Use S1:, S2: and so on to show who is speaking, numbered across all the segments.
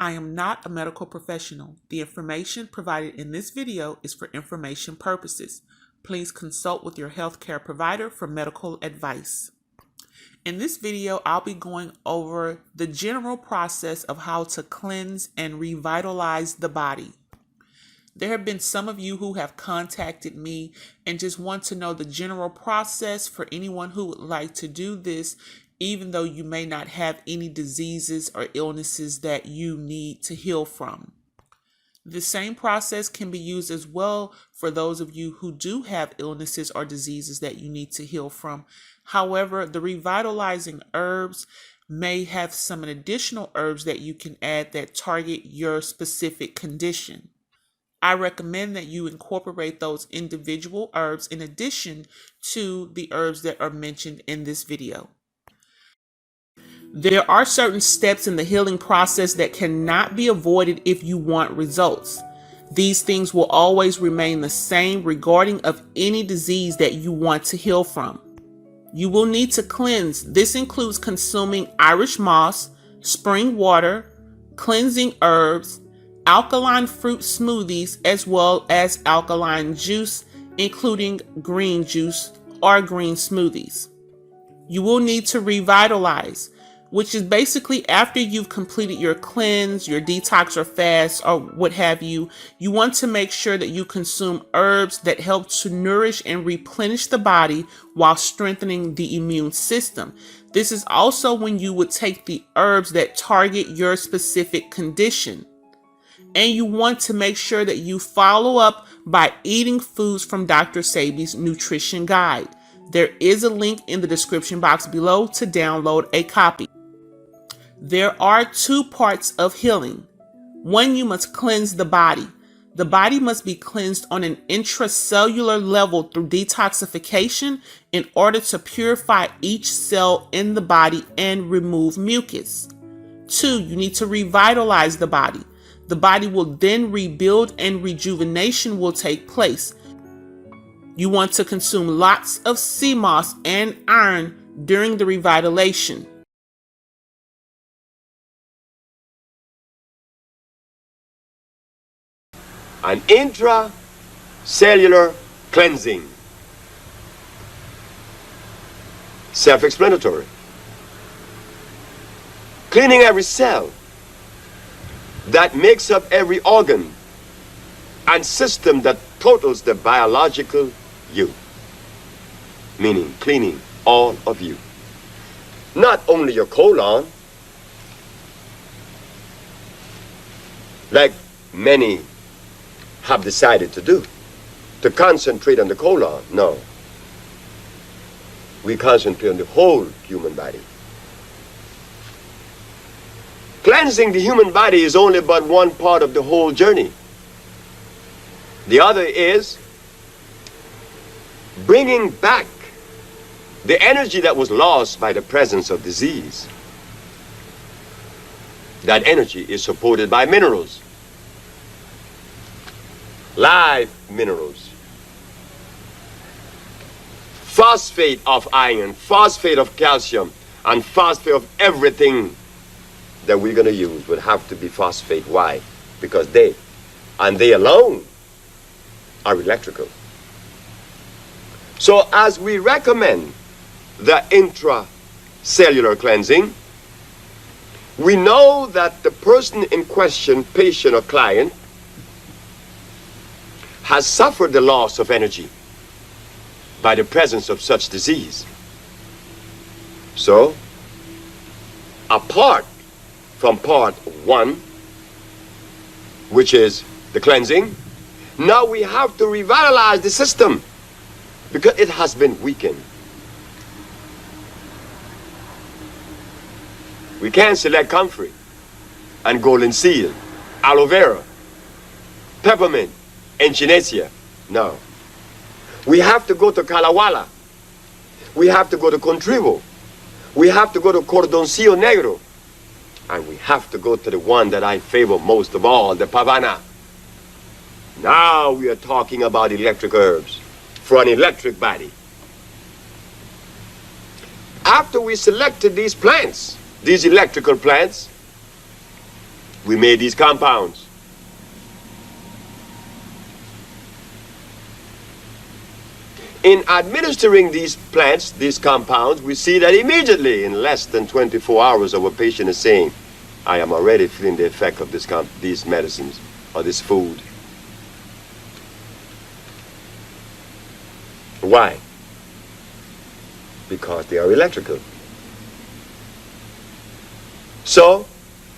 S1: I am not a medical professional. The information provided in this video is for information purposes. Please consult with your healthcare provider for medical advice. In this video, I'll be going over the general process of how to cleanse and revitalize the body. There have been some of you who have contacted me and just want to know the general process for anyone who would like to do this, even though you may not have any diseases or illnesses that you need to heal from. The same process can be used as well for those of you who do have illnesses or diseases that you need to heal from. However, the revitalizing herbs may have some additional herbs that you can add that target your specific condition. I recommend that you incorporate those individual herbs in addition to the herbs that are mentioned in this video. There are certain steps in the healing process that cannot be avoided if you want results. These things will always remain the same regarding of any disease that you want to heal from. You will need to cleanse. This includes consuming Irish moss, spring water, cleansing herbs, alkaline fruit smoothies, as well as alkaline juice, including green juice or green smoothies. You will need to revitalize, which is basically after you've completed your cleanse, your detox or fast or what have you, you want to make sure that you consume herbs that help to nourish and replenish the body while strengthening the immune system. This is also when you would take the herbs that target your specific condition. And you want to make sure that you follow up by eating foods from Dr. Sebi's nutrition guide. There is a link in the description box below to download a copy. There are two parts of healing. One, you must cleanse the body. The body must be cleansed on an intracellular level through detoxification in order to purify each cell in the body and remove mucus. Two, you need to revitalize the body. The body will then rebuild and rejuvenation will take place. You want to consume lots of sea moss and iron during the revitalization.
S2: An intracellular cleansing. Self-explanatory. Cleaning every cell that makes up every organ and system that totals the biological you. Meaning cleaning all of you. Not only your colon, like many have decided to do, to concentrate on the colon. No. We concentrate on the whole human body. Cleansing the human body is only but one part of the whole journey. The other is bringing back the energy that was lost by the presence of disease. That energy is supported by minerals. Live minerals. Phosphate of iron, phosphate of calcium, and phosphate of everything that we're going to use would have to be phosphate. Why? Because they, and they alone, are electrical. So as we recommend the intracellular cleansing, we know that the person in question, patient or client, has suffered the loss of energy by the presence of such disease. So, apart from part one, which is the cleansing, now we have to revitalize the system because it has been weakened. We can't select comfrey and golden seal, aloe vera, peppermint, echinacea. No. We have to go to Calawala. We have to go to Contrivo. We have to go to Cordoncillo Negro. And we have to go to the one that I favor most of all, the Pavana. Now we are talking about electric herbs for an electric body. After we selected these plants, these electrical plants, we made these compounds. In administering these plants, these compounds, we see that immediately in less than 24 hours our patient is saying, I am already feeling the effect of these medicines or this food. Why? Because they are electrical. So,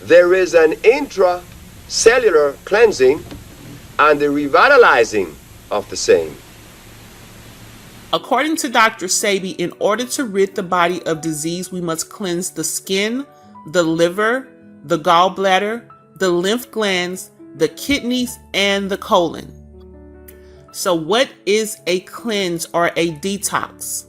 S2: there is an intracellular cleansing and the revitalizing of the same.
S1: According to Dr. Sebi, in order to rid the body of disease, we must cleanse the skin, the liver, the gallbladder, the lymph glands, the kidneys, and the colon. So what is a cleanse or a detox?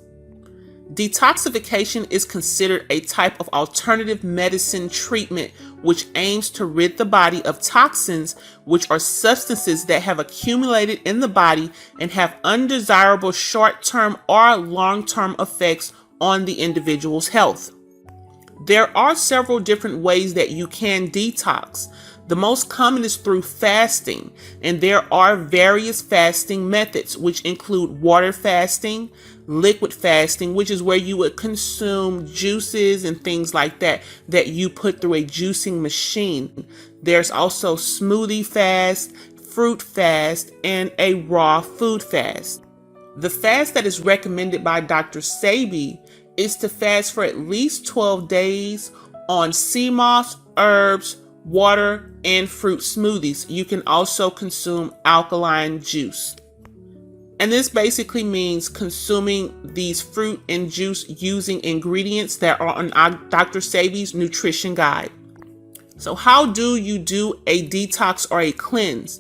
S1: Detoxification is considered a type of alternative medicine treatment which aims to rid the body of toxins, which are substances that have accumulated in the body and have undesirable short-term or long-term effects on the individual's health. There are several different ways that you can detox. The most common is through fasting, and there are various fasting methods, which include water fasting, liquid fasting, which is where you would consume juices and things like that you put through a juicing machine. There's also smoothie fast, fruit fast, and a raw food fast. The fast that is recommended by Dr. Sebi is to fast for at least 12 days on sea moss, herbs, water, and fruit smoothies. You can also consume alkaline juice. And this basically means consuming these fruit and juice using ingredients that are on Dr. Sebi's nutrition guide. So how do you do a detox or a cleanse?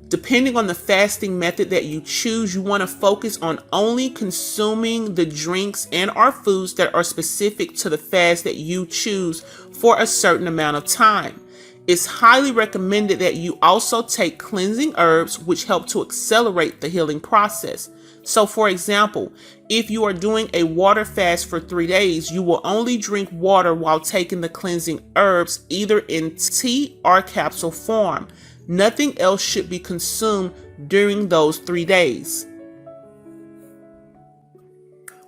S1: Depending on the fasting method that you choose, you want to focus on only consuming the drinks and or foods that are specific to the fast that you choose for a certain amount of time. It's highly recommended that you also take cleansing herbs which help to accelerate the healing process. So for example, if you are doing a water fast for 3 days, you will only drink water while taking the cleansing herbs either in tea or capsule form. Nothing else should be consumed during those 3 days.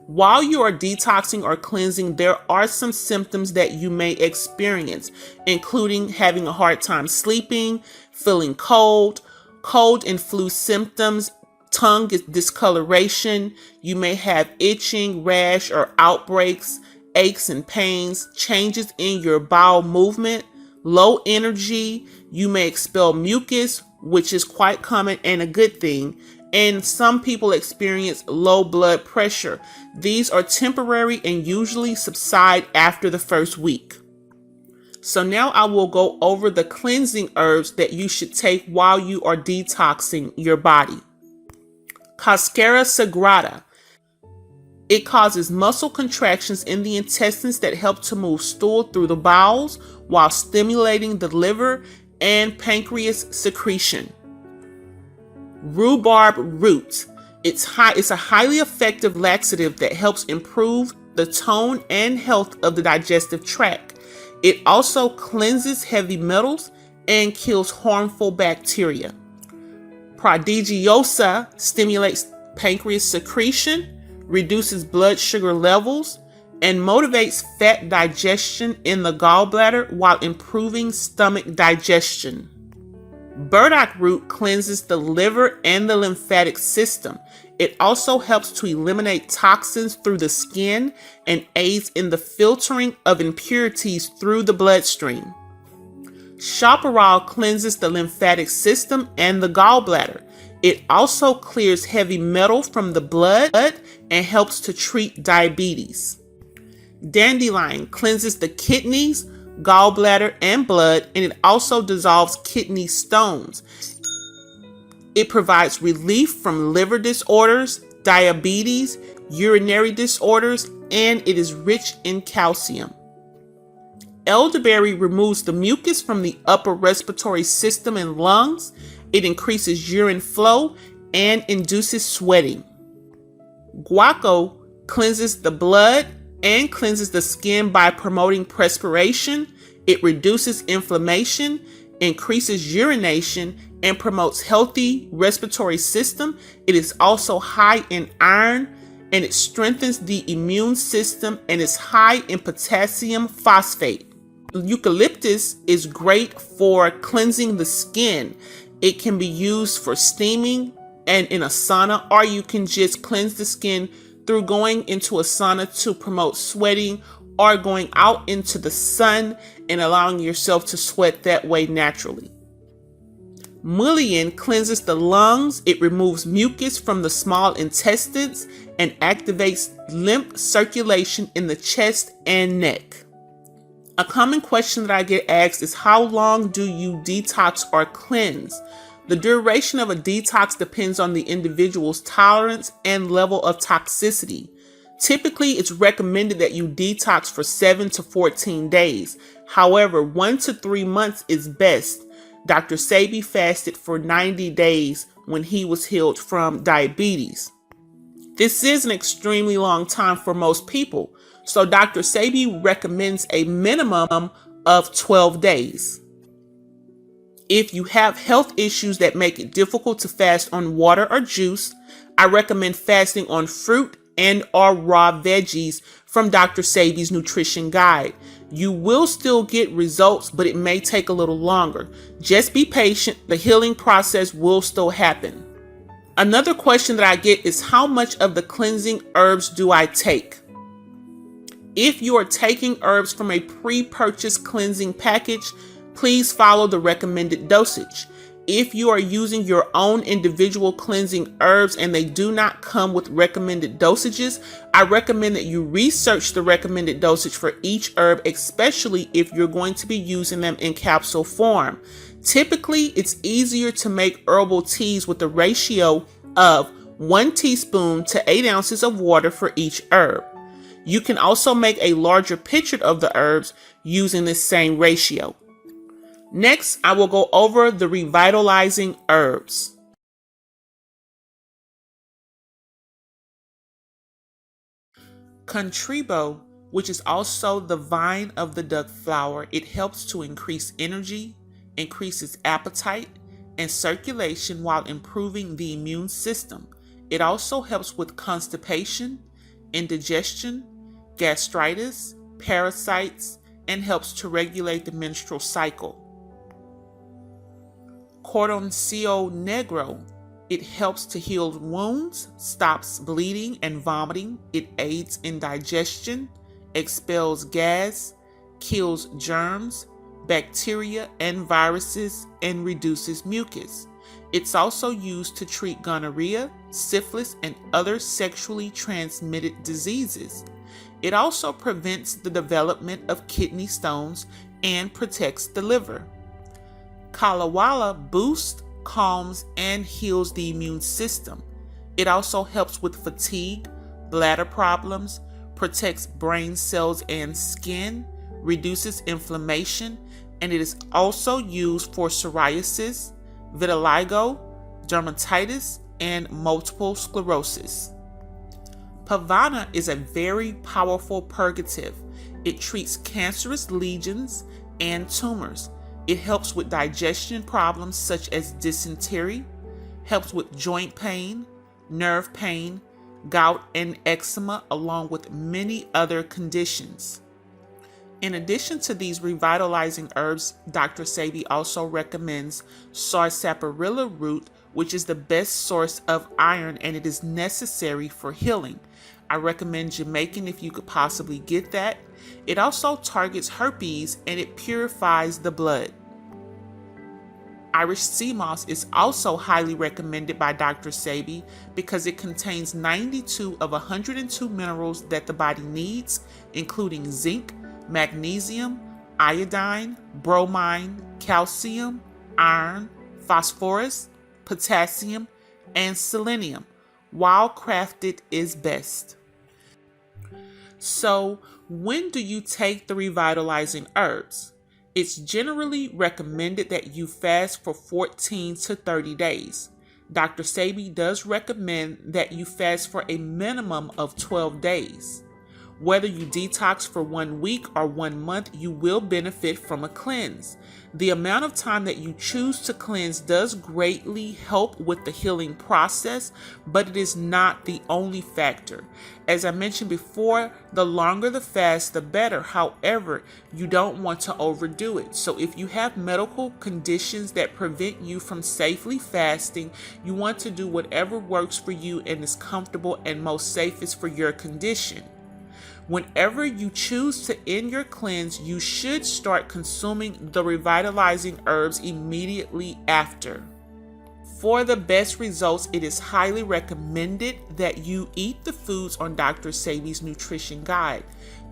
S1: While you are detoxing or cleansing, there are some symptoms that you may experience, including having a hard time sleeping, feeling cold and flu symptoms, tongue discoloration. You may have itching, rash, or outbreaks, aches and pains, changes in your bowel movement, low energy. You may expel mucus, which is quite common and a good thing. And some people experience low blood pressure. These are temporary and usually subside after the first week. So now I will go over the cleansing herbs that you should take while you are detoxing your body. Cascara sagrada. It causes muscle contractions in the intestines that help to move stool through the bowels while stimulating the liver and pancreas secretion. Rhubarb root. It's a highly effective laxative that helps improve the tone and health of the digestive tract. It also cleanses heavy metals and kills harmful bacteria. Prodigiosa stimulates pancreas secretion, reduces blood sugar levels, and motivates fat digestion in the gallbladder while improving stomach digestion. Burdock root cleanses the liver and the lymphatic system. It also helps to eliminate toxins through the skin and aids in the filtering of impurities through the bloodstream. Chaparral cleanses the lymphatic system and the gallbladder. It also clears heavy metal from the blood and helps to treat diabetes. Dandelion cleanses the kidneys, gallbladder, and blood, and it also dissolves kidney stones. It provides relief from liver disorders, diabetes, urinary disorders, and it is rich in calcium. Elderberry removes the mucus from the upper respiratory system and lungs. It increases urine flow and induces sweating. Guaco cleanses the blood and cleanses the skin by promoting perspiration. It reduces inflammation increases urination, and promotes healthy respiratory system. It is also high in iron, and it strengthens the immune system, and is high in potassium phosphate. Eucalyptus is great for cleansing the skin. It can be used for steaming and in a sauna, or you can just cleanse the skin through going into a sauna to promote sweating, or going out into the sun and allowing yourself to sweat that way naturally. Mullein cleanses the lungs. It removes mucus from the small intestines and activates lymph circulation in the chest and neck. A common question that I get asked is, how long do you detox or cleanse? The duration of a detox depends on the individual's tolerance and level of toxicity. Typically, it's recommended that you detox for 7 to 14 days. However, 1 to 3 months is best. Dr. Sebi fasted for 90 days when he was healed from diabetes. This is an extremely long time for most people, so Dr. Sebi recommends a minimum of 12 days. If you have health issues that make it difficult to fast on water or juice, I recommend fasting on fruit and or raw veggies from Dr. Sebi's nutrition guide. You will still get results, but it may take a little longer. Just be patient. The healing process will still happen. Another question that I get is, how much of the cleansing herbs do I take? If you are taking herbs from a pre-purchased cleansing package, please follow the recommended dosage. If you are using your own individual cleansing herbs and they do not come with recommended dosages, I recommend that you research the recommended dosage for each herb, especially if you're going to be using them in capsule form. Typically, it's easier to make herbal teas with a ratio of 1 teaspoon to 8 ounces of water for each herb. You can also make a larger pitcher of the herbs using this same ratio. Next, I will go over the revitalizing herbs. Contribo, which is also the vine of the duck flower, it helps to increase energy, increases appetite and circulation while improving the immune system. It also helps with constipation, indigestion, gastritis, parasites, and helps to regulate the menstrual cycle. Cordoncillo negro, it helps to heal wounds, stops bleeding and vomiting. It aids in digestion, expels gas, kills germs, bacteria and viruses, and reduces mucus. It's also used to treat gonorrhea, syphilis, and other sexually transmitted diseases. It also prevents the development of kidney stones and protects the liver. Kalawala boosts, calms, and heals the immune system. It also helps with fatigue, bladder problems, protects brain cells and skin, reduces inflammation, and it is also used for psoriasis, vitiligo, dermatitis, and multiple sclerosis. Pavana is a very powerful purgative. It treats cancerous lesions and tumors. It helps with digestion problems such as dysentery, helps with joint pain, nerve pain, gout, and eczema, along with many other conditions. In addition to these revitalizing herbs, Dr. Sebi also recommends sarsaparilla root, which is the best source of iron, and it is necessary for healing. I recommend Jamaican if you could possibly get that. It also targets herpes and it purifies the blood. Irish sea moss is also highly recommended by Dr. Sebi because it contains 92 of 102 minerals that the body needs, including zinc, magnesium, iodine, bromine, calcium, iron, phosphorus, potassium, and selenium. Wild crafted is best. So, when do you take the revitalizing herbs? It's generally recommended that you fast for 14 to 30 days. Dr. Sebi does recommend that you fast for a minimum of 12 days. Whether you detox for 1 week or 1 month, you will benefit from a cleanse. The amount of time that you choose to cleanse does greatly help with the healing process, but it is not the only factor. As I mentioned before, the longer the fast, the better. However, you don't want to overdo it. So if you have medical conditions that prevent you from safely fasting, you want to do whatever works for you and is comfortable and most safest for your condition. Whenever you choose to end your cleanse, you should start consuming the revitalizing herbs immediately after. For the best results, it is highly recommended that you eat the foods on Dr. Sebi's nutrition guide.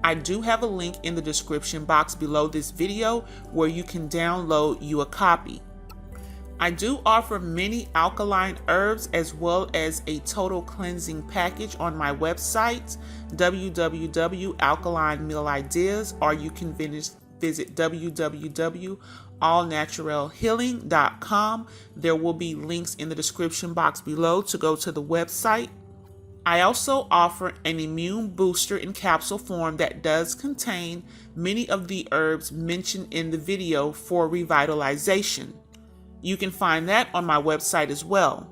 S1: I do have a link in the description box below this video where you can download you a copy. I do offer many alkaline herbs as well as a total cleansing package on my website, www.alkalinemillIdeas, or you can visit www.allnaturalhealing.com. There will be links in the description box below to go to the website. I also offer an immune booster in capsule form that does contain many of the herbs mentioned in the video for revitalization. You can find that on my website as well.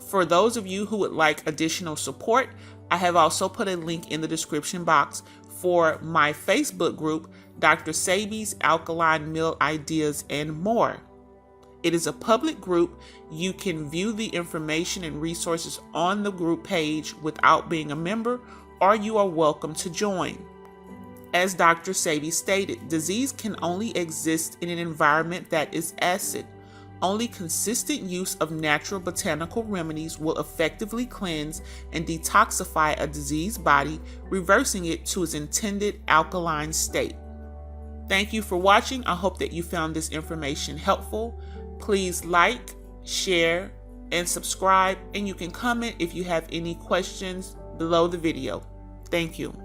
S1: For those of you who would like additional support, I have also put a link in the description box for my Facebook group, Dr. Sebi's Alkaline Meal Ideas and More. It is a public group. You can view the information and resources on the group page without being a member, or you are welcome to join. As Dr. Sebi stated, disease can only exist in an environment that is acid. Only consistent use of natural botanical remedies will effectively cleanse and detoxify a diseased body, reversing it to its intended alkaline state. Thank you for watching. I hope that you found this information helpful. Please like, share, and subscribe, and you can comment if you have any questions below the video. Thank you.